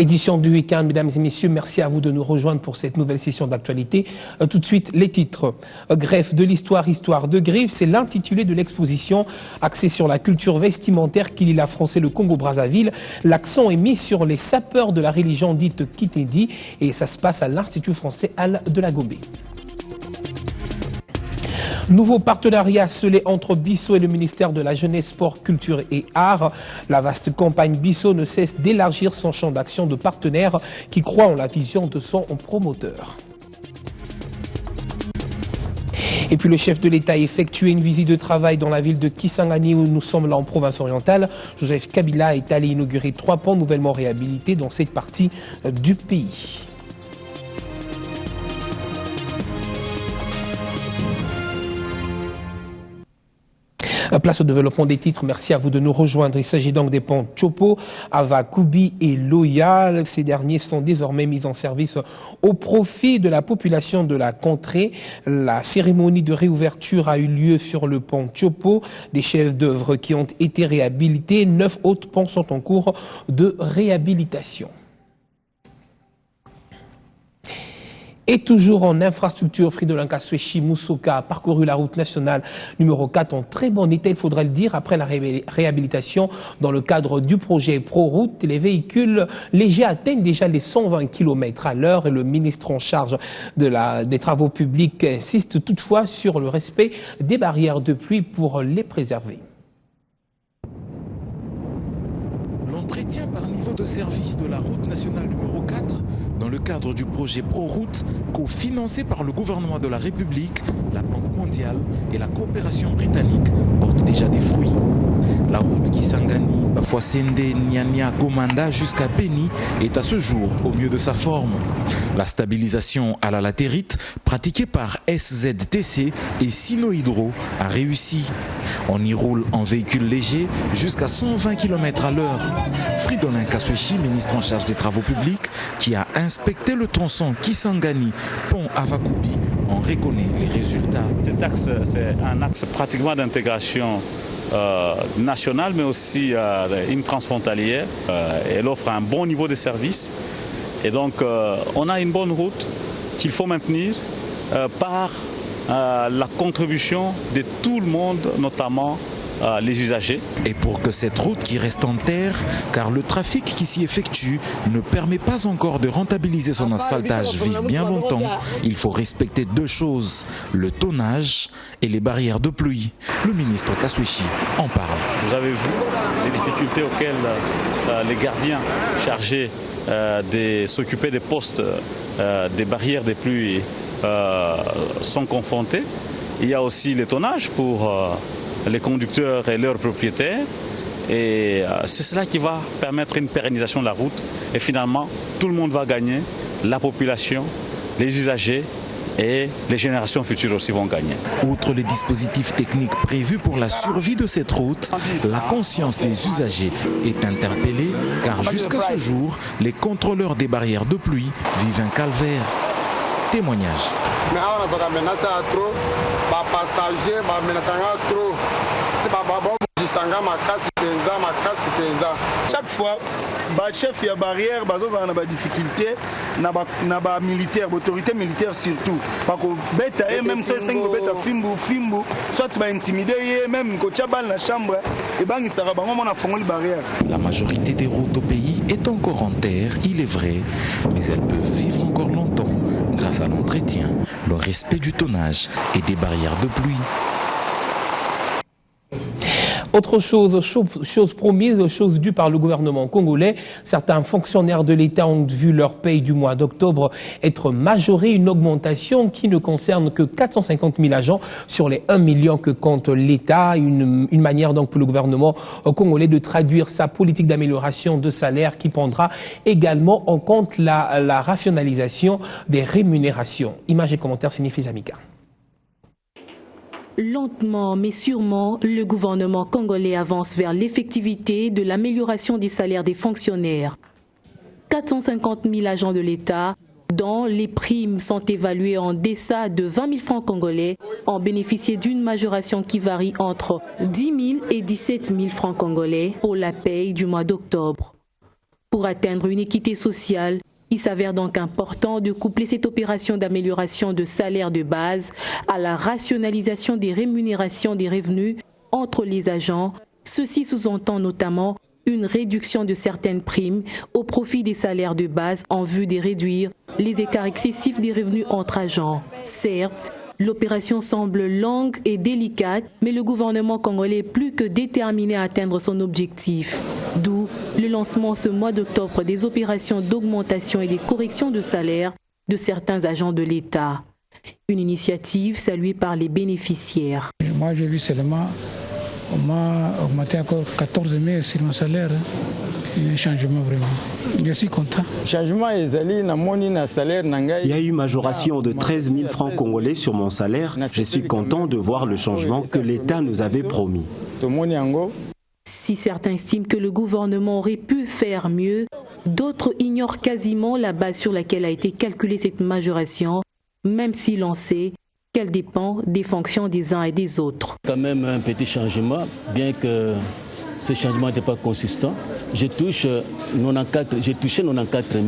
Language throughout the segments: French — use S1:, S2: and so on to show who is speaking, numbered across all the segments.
S1: Édition du week-end, mesdames et messieurs, merci à vous de nous rejoindre pour cette nouvelle session d'actualité. Tout de suite, les titres. Greffe de l'histoire, histoire de Griffes, c'est l'intitulé de l'exposition axée sur la culture vestimentaire qui lie la France et le Congo-Brazzaville. L'accent est mis sur les sapeurs de la religion dite Kitedi et ça se passe à l'Institut français Al de la Gombe. Nouveau partenariat scellé entre Bissau et le ministère de la Jeunesse, Sport, Culture et Arts. La vaste campagne Bissau ne cesse d'élargir son champ d'action de partenaires qui croient en la vision de son promoteur. Et puis le chef de l'État a effectué une visite de travail dans la ville de Kisangani où nous sommes là en province orientale. Joseph Kabila est allé inaugurer 3 ponts nouvellement réhabilités dans cette partie du pays. Place au développement des titres, merci à vous de nous rejoindre. Il s'agit donc des ponts Chopo, Avakubi et Loya. Ces derniers sont désormais mis en service au profit de la population de la contrée. La cérémonie de réouverture a eu lieu sur le pont Chopo. Des chefs d'œuvre qui ont été réhabilités. 9 autres ponts sont en cours de réhabilitation. Et toujours en infrastructure, Fridolin Kaswechi Moussouka a parcouru la route nationale numéro 4 en très bon état, il faudrait le dire, après la réhabilitation dans le cadre du projet ProRoute. Les véhicules légers atteignent déjà les 120 km à l'heure et le ministre en charge des travaux publics insiste toutefois sur le respect des barrières de pluie pour les préserver.
S2: L'entretien par niveau de service de la route nationale numéro 4 dans le cadre du projet ProRoute, cofinancé par le gouvernement de la République, la Banque mondiale et la coopération britannique, porte déjà des fruits. La route Kisangani, Bafouassende, Nyanya, Gomanda jusqu'à Beni est à ce jour au mieux de sa forme. La stabilisation à la latérite, pratiquée par SZTC et Sinohydro, a réussi. On y roule en véhicule léger jusqu'à 120 km à l'heure. Fridolin Kaswechi, ministre en charge des travaux publics, qui a inspecté le tronçon Kisangani, pont Avakubi, en reconnaît les résultats.
S3: Cet axe, c'est un axe pratiquement d'intégration nationale, mais aussi une transfrontalière. Elle offre un bon niveau de service. Et donc, on a une bonne route qu'il faut maintenir par la contribution de tout le monde, notamment les usagers.
S2: Et pour que cette route qui reste en terre, car le trafic qui s'y effectue ne permet pas encore de rentabiliser son asphaltage vive bien longtemps, il faut respecter 2 choses, le tonnage et les barrières de pluie. Le ministre Kaswechi en parle.
S3: Vous avez vu les difficultés auxquelles les gardiens chargés de s'occuper des postes des barrières des pluies sont confrontés. Il y a aussi les tonnages pour les conducteurs et leurs propriétaires. Et c'est cela qui va permettre une pérennisation de la route. Et finalement, tout le monde va gagner, la population, les usagers et les générations futures aussi vont gagner.
S2: Outre les dispositifs techniques prévus pour la survie de cette route, la conscience des usagers est interpellée car jusqu'à ce jour, les contrôleurs des barrières de pluie vivent un calvaire. Témoignage.
S4: Chaque fois, le chef de barrière a des difficultés, na ba militaire, autorité militaire surtout. Parce que même si c'est fimbu, soit va intimider, même quand tu as la chambre, et ben il sera la barrière.
S2: La majorité des routes au pays est encore en terre, il est vrai, mais elles peuvent vivre encore longtemps grâce à l'entretien, le respect du tonnage et des barrières de pluie.
S1: Autre chose promise, chose due par le gouvernement congolais, certains fonctionnaires de l'État ont vu leur paye du mois d'octobre être majorée, une augmentation qui ne concerne que 450 000 agents sur les 1 million que compte l'État, une manière donc pour le gouvernement congolais de traduire sa politique d'amélioration de salaire qui prendra également en compte la rationalisation des rémunérations. Images et commentaires signifient Fizamika.
S5: Lentement mais sûrement, le gouvernement congolais avance vers l'effectivité de l'amélioration des salaires des fonctionnaires. 450 000 agents de l'État, dont les primes sont évaluées en deçà de 20 000 francs congolais, ont bénéficié d'une majoration qui varie entre 10 000 et 17 000 francs congolais pour la paye du mois d'octobre. Pour atteindre une équité sociale, il s'avère donc important de coupler cette opération d'amélioration de salaire de base à la rationalisation des rémunérations des revenus entre les agents. Ceci sous-entend notamment une réduction de certaines primes au profit des salaires de base en vue de réduire les écarts excessifs des revenus entre agents. Certes, l'opération semble longue et délicate, mais le gouvernement congolais est plus que déterminé à atteindre son objectif. D'où le lancement ce mois d'octobre des opérations d'augmentation et des corrections de salaire de certains agents de l'État. Une initiative saluée par les bénéficiaires.
S6: Moi, j'ai vu seulement, on m'a augmenté encore 14 000 sur mon salaire. Un changement vraiment. Je suis content.
S7: Il y a eu majoration de 13 000 francs congolais sur mon salaire. Je suis content de voir le changement que l'État nous avait promis.
S5: Si certains estiment que le gouvernement aurait pu faire mieux, d'autres ignorent quasiment la base sur laquelle a été calculée cette majoration, même si l'on sait qu'elle dépend des fonctions des uns et des autres.
S8: Quand même un petit changement, bien que ce changement n'était pas consistant. J'ai touché 94 000,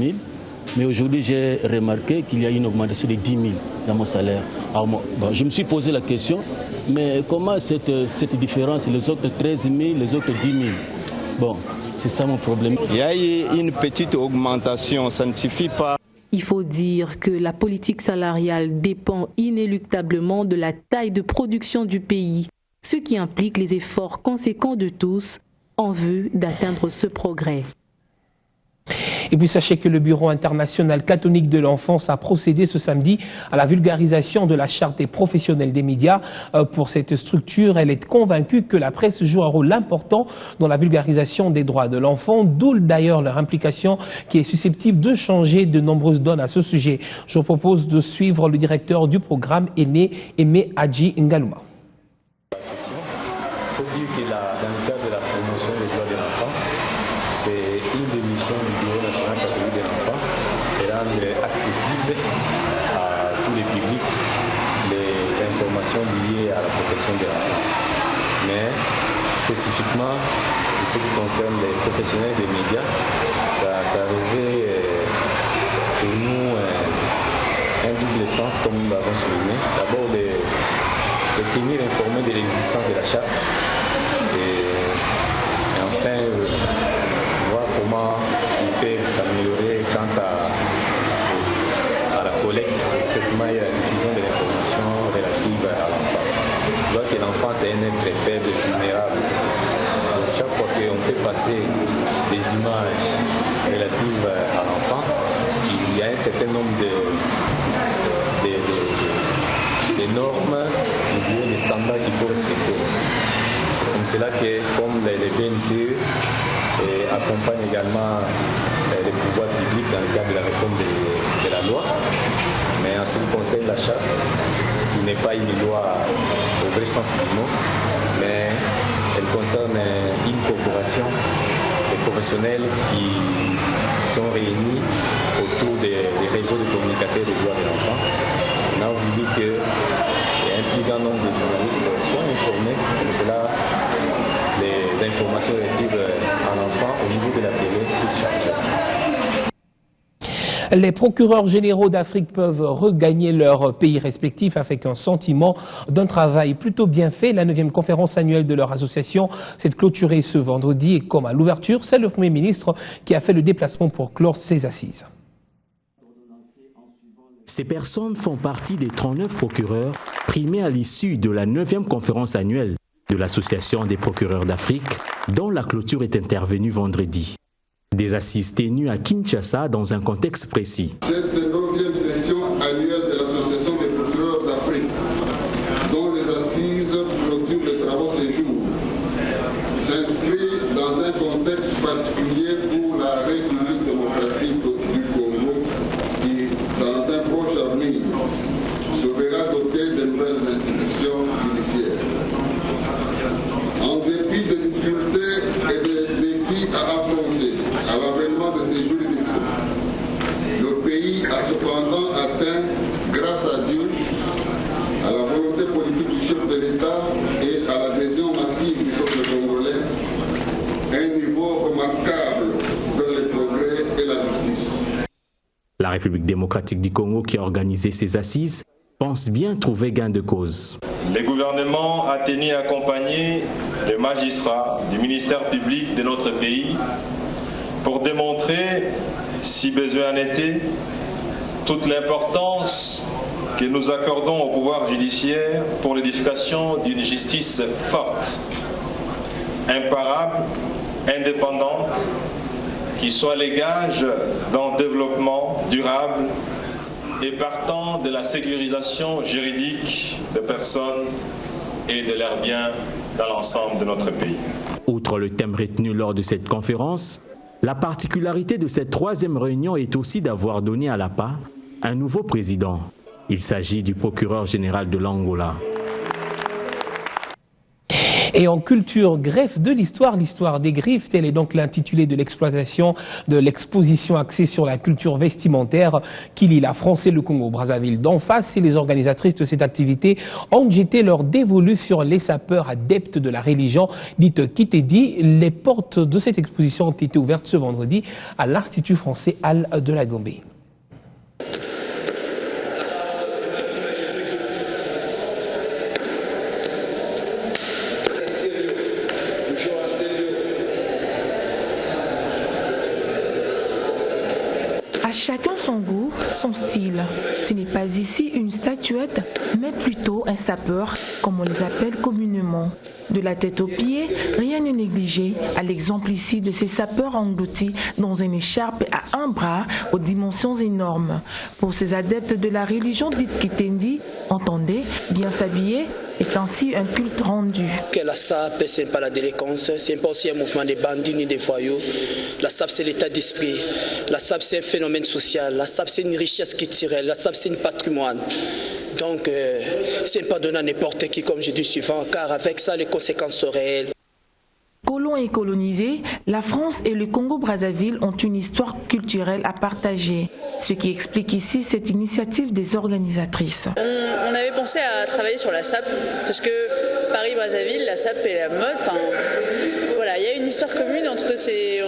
S8: mais aujourd'hui j'ai remarqué qu'il y a une augmentation de 10 000 dans mon salaire. Alors, je me suis posé la question, mais comment cette différence, les autres 13 000, les autres 10 000 ? Bon, c'est ça mon problème.
S7: Il y a eu une petite augmentation, ça ne suffit pas.
S5: Il faut dire que la politique salariale dépend inéluctablement de la taille de production du pays, ce qui implique les efforts conséquents de tous en vue d'atteindre ce progrès.
S1: Et puis sachez que le Bureau international catholique de l'enfance a procédé ce samedi à la vulgarisation de la charte des professionnels des médias. Pour cette structure, elle est convaincue que la presse joue un rôle important dans la vulgarisation des droits de l'enfant, d'où d'ailleurs leur implication qui est susceptible de changer de nombreuses donnes à ce sujet. Je vous propose de suivre le directeur du programme Aimé Hadji Ngaluma.
S9: Il faut dire que dans le cadre de la promotion des droits de l'enfant, c'est une des missions du Bureau national catholique de l'enfant de rendre accessible à tous les publics les informations liées à la protection de l'enfant. Mais spécifiquement, pour ce qui concerne les professionnels des médias, ça revêt pour nous un double sens, comme nous l'avons souligné. D'abord, de tenir informé de l'existence de la charte et enfin voir comment ils peuvent s'améliorer quant à la collecte, au traitement et à la diffusion de l'information relative à l'enfant. Je vois que l'enfant c'est un être faible et vulnérable. Donc chaque fois qu'on fait passer des images relatives à l'enfant, il y a un certain nombre de normes, des standards qu'il faut respecter. C'est comme cela que, comme les BNCE accompagnent également les pouvoirs publics dans le cadre de la réforme de la loi, mais en ce qui concerne la charte, qui n'est pas une loi au vrai sens du mot, mais elle concerne une corporation des professionnels qui sont réunis autour des réseaux de communicateurs des droits de l'enfant. On a envie que un plus grand nombre de journalistes soient informés, comme cela les informations relatives à l'enfant au niveau de la télé puissent changer.
S1: Les procureurs généraux d'Afrique peuvent regagner leur pays respectif avec un sentiment d'un travail plutôt bien fait. La 9e conférence annuelle de leur association s'est clôturée ce vendredi et comme à l'ouverture, c'est le Premier ministre qui a fait le déplacement pour clore ses assises.
S7: Ces personnes font partie des 39 procureurs primés à l'issue de la 9e conférence annuelle de l'Association des procureurs d'Afrique, dont la clôture est intervenue vendredi. Des assises tenues à Kinshasa dans un contexte précis.
S10: Cette 9e session annuelle de l'Association des procureurs d'Afrique, dont les assises clôturent les travaux ce jour, s'inscrit dans un contexte particulier pour la République démocratique du Congo qui, dans un proche avenir, se verra dotée de nouvelles institutions judiciaires. En dépit des difficultés et des défis à affronter à l'avènement de ces juridictions, le pays a cependant atteint
S7: La République démocratique du Congo, qui a organisé ces assises, pense bien trouver gain de cause.
S11: Le gouvernement a tenu à accompagner les magistrats du ministère public de notre pays pour démontrer, si besoin en était, toute l'importance que nous accordons au pouvoir judiciaire pour l'édification d'une justice forte, imparable, indépendante, qui soit les gages d'un développement durable et partant de la sécurisation juridique des personnes et de leurs biens dans l'ensemble de notre pays.
S7: Outre le thème retenu lors de cette conférence, la particularité de cette troisième réunion est aussi d'avoir donné à l'APA un nouveau président. Il s'agit du procureur général de l'Angola.
S1: Et en culture, greffe de l'histoire, l'histoire des griffes, tel est donc l'intitulé de l'exploitation de l'exposition axée sur la culture vestimentaire qui lie la France et le Congo-Brazzaville d'en face. Et les organisatrices de cette activité ont jeté leur dévolu sur les sapeurs adeptes de la religion dite Kitedi. Les portes de cette exposition ont été ouvertes ce vendredi à l'Institut français Al de la Gombe.
S12: Chacun son goût, son style. Ce n'est pas ici une statuette, mais plutôt un sapeur, comme on les appelle communément. De la tête aux pieds, rien n'est négligé, à l'exemple ici de ces sapeurs engloutis dans une écharpe à un bras aux dimensions énormes. Pour ces adeptes de la religion dite Kitendi, entendez, bien s'habiller est ainsi un culte rendu.
S13: Que la SAP, ce n'est pas la délinquance, ce n'est pas aussi un mouvement de bandits ni des voyous. La SAP, c'est l'état d'esprit. La SAP, c'est un phénomène social. La SAP, c'est une richesse culturelle. La SAP, c'est un patrimoine. Donc, ce n'est pas donné à n'importe qui, comme je dis souvent, car avec ça, les conséquences sont réelles.
S12: Colons et colonisés, la France et le Congo-Brazzaville ont une histoire culturelle à partager, ce qui explique ici cette initiative des organisatrices.
S14: On avait pensé à travailler sur la SAP, parce que Paris-Brazzaville, la SAP et la mode, enfin, voilà, il y a une histoire commune entre ces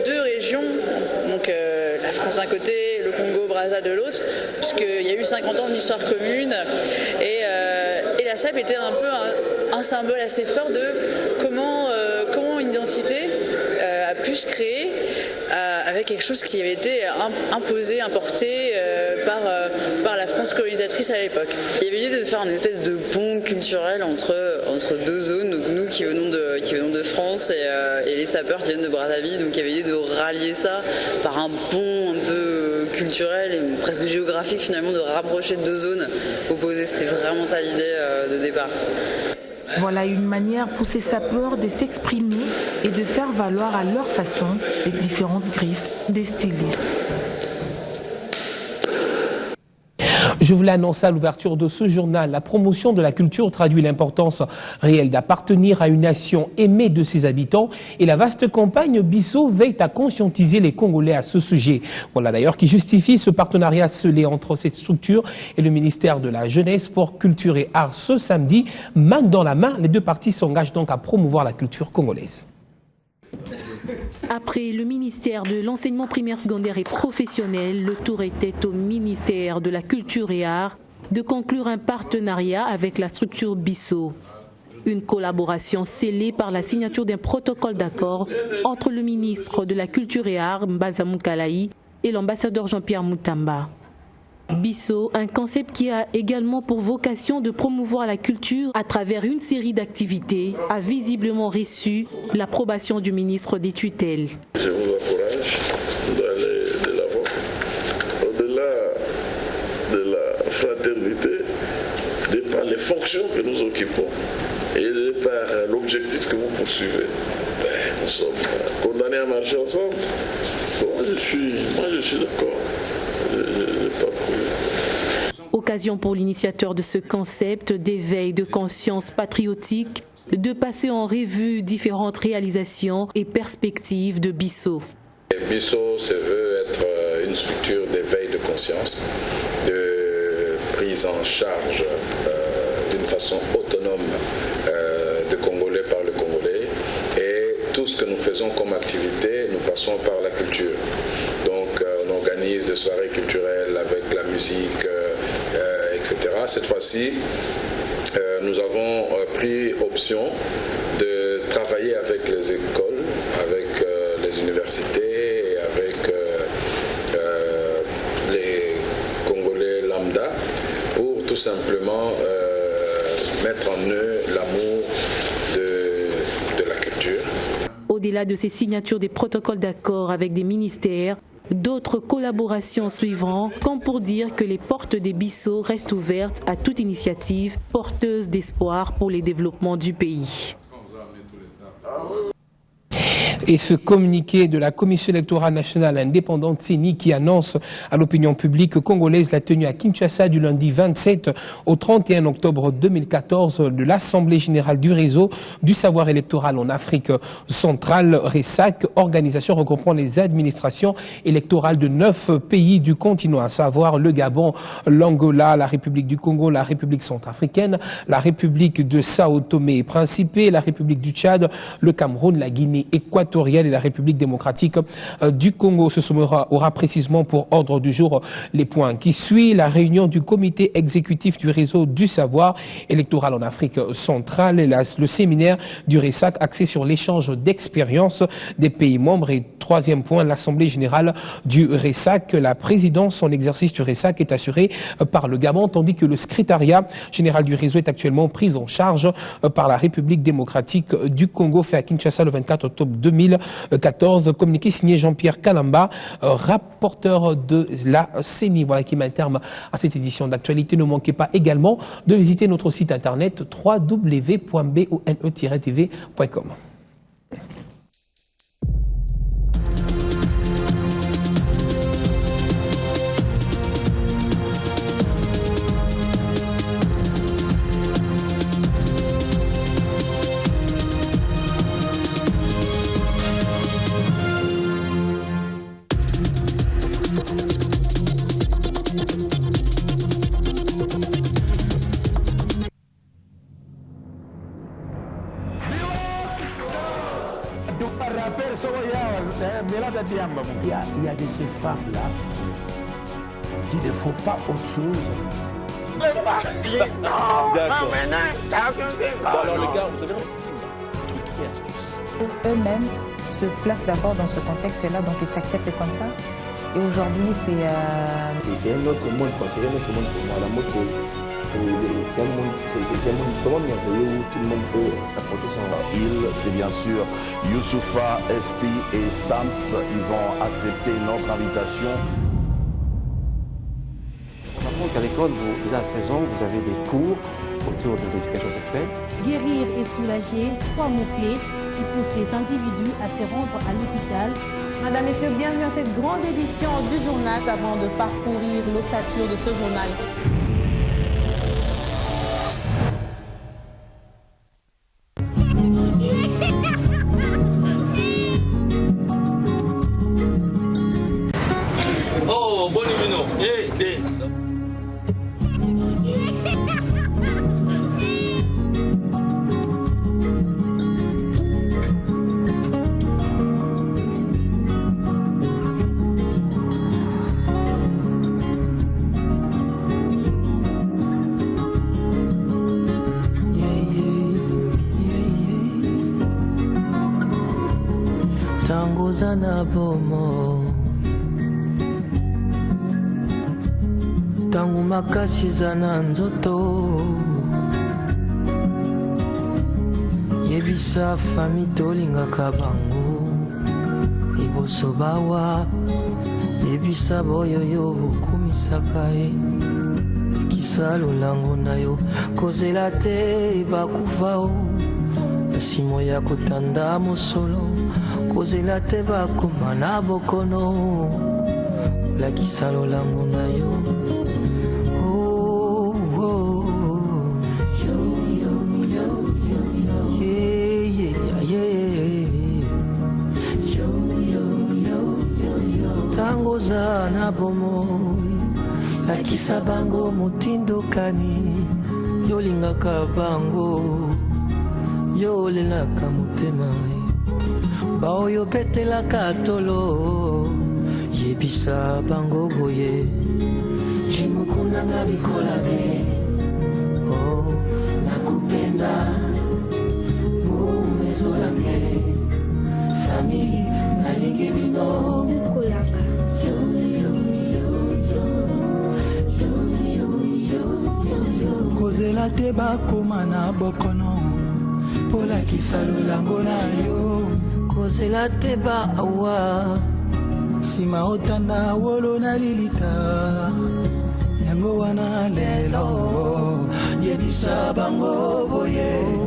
S14: deux régions, donc la France d'un côté, le Congo-Brazza de l'autre, puisqu'il y a eu 50 ans d'histoire commune, et la SAP était un peu un symbole assez fort de comment une identité a pu se créer avec quelque chose qui avait été imposé, importé par la France colonisatrice à l'époque. Il y avait l'idée de faire une espèce de pont culturel entre deux zones, donc nous qui venons de France et les sapeurs qui viennent de Brazzaville, donc il y avait l'idée de rallier ça par un pont un peu culturel et presque géographique finalement, de rapprocher deux zones opposées. C'était vraiment ça l'idée de départ.
S12: Voilà une manière pour ces sapeurs de s'exprimer et de faire valoir à leur façon les différentes griffes des stylistes.
S1: Je vous l'annonce à l'ouverture de ce journal. La promotion de la culture traduit l'importance réelle d'appartenir à une nation aimée de ses habitants. Et la vaste campagne Bisso veille à conscientiser les Congolais à ce sujet. Voilà d'ailleurs qui justifie ce partenariat scellé entre cette structure et le ministère de la Jeunesse, Sport, Culture et Arts ce samedi. Main dans la main, les deux parties s'engagent donc à promouvoir la culture congolaise.
S5: Après le ministère de l'enseignement primaire, secondaire et professionnel, le tour était au ministère de la Culture et Arts de conclure un partenariat avec la structure Bisso. Une collaboration scellée par la signature d'un protocole d'accord entre le ministre de la Culture et Arts, Mbaza Moukalaï, et l'ambassadeur Jean-Pierre Moutamba. Bisso, un concept qui a également pour vocation de promouvoir la culture à travers une série d'activités, a visiblement reçu l'approbation du ministre des tutelles.
S15: Je vous encourage d'aller de l'avant. Au-delà de la fraternité, de par les fonctions que nous occupons et de par l'objectif que vous poursuivez, nous sommes condamnés à marcher ensemble. Bon, moi je suis d'accord.
S5: Occasion pour l'initiateur de ce concept d'éveil de conscience patriotique de passer en revue différentes réalisations et perspectives de Bisso.
S16: Bisso se veut être une structure d'éveil de conscience, de prise en charge d'une façon autonome de Congolais par le Congolais, et tout ce que nous faisons comme activité, nous passons par la culture. Donc on organise organise des soirées culturelles avec la musique, etc. Cette fois-ci, nous avons pris option de travailler avec les écoles, avec les universités et avec les Congolais lambda pour tout simplement mettre en eux l'amour de la culture.
S5: Au-delà de ces signatures des protocoles d'accord avec des ministères, d'autres collaborations suivront, comme pour dire que les portes des Bissau restent ouvertes à toute initiative porteuse d'espoir pour les développements du pays.
S1: Et ce communiqué de la Commission électorale nationale indépendante CENI qui annonce à l'opinion publique congolaise la tenue à Kinshasa du lundi 27 au 31 octobre 2014 de l'Assemblée générale du réseau du savoir électoral en Afrique centrale, RESAC, organisation regroupant les administrations électorales de 9 pays du continent, à savoir le Gabon, l'Angola, la République du Congo, la République centrafricaine, la République de Sao Tomé et Principe, la République du Tchad, le Cameroun, la Guinée équatoriale et la République démocratique du Congo. Ce sommet aura précisément pour ordre du jour les points qui suivent: la réunion du comité exécutif du réseau du savoir électoral en Afrique centrale et le séminaire du RESAC axé sur l'échange d'expériences des pays membres. Et troisième point, l'Assemblée générale du RESAC. La présidence en exercice du RESAC est assurée par le Gabon, tandis que le secrétariat général du réseau est actuellement pris en charge par la République démocratique du Congo, fait à Kinshasa le 24 octobre 2014. Communiqué signé Jean-Pierre Kalamba, rapporteur de la CENI. Voilà qui met un terme à cette édition d'actualité. Ne manquez pas également de visiter notre site internet www.bone-tv.com.
S17: Il y a de ces femmes-là qui ne font pas autre chose.
S18: Alors les gars, vous avez un truc et astuce.
S19: Eux-mêmes se placent d'abord dans ce contexte-là, donc ils s'acceptent comme ça. Et aujourd'hui, c'est
S20: un autre monde, quoi. C'est un autre monde pour moi. La mode, c'est un monde vraiment merveilleux où tout le monde peut apporter son rôle.
S21: C'est bien sûr Youssoufa, SP et Sams. Ils ont accepté notre invitation.
S22: On apprend qu'à l'école, il a 16 ans, vous avez des cours autour de l'éducation sexuelle.
S23: Guérir et soulager, 3 mots-clés qui poussent les individus à se rendre à l'hôpital.
S24: Madame, Messieurs, bienvenue à cette grande édition du journal. Avant de parcourir l'ossature de ce journal.
S18: Oh, bon événement. Hey, hey.
S25: Zana bomo tangu makasi zana nzoto yebisa fami tolingaka bango liboso bawa yebisa boyoyo bokumisaka ye ekisa lolango na yo kozela te bakufa o nsimo ya kotanda mosolo kozela te bakoma na bokono olakisa lolango na yo. Tango za na bomoi lakisa bango motindokani yolingaka bango yolelaka motema baoyo petelaka tolo yebisa bango boye jimukunanga bikolabe oh nakupenda mumezolange famille nalingi bino kolaba kozela te bakoma na bokono polakisa lolango na yo kozela te ba awa sima otanda wolo na lilita yango wana lelo yebisa bango boye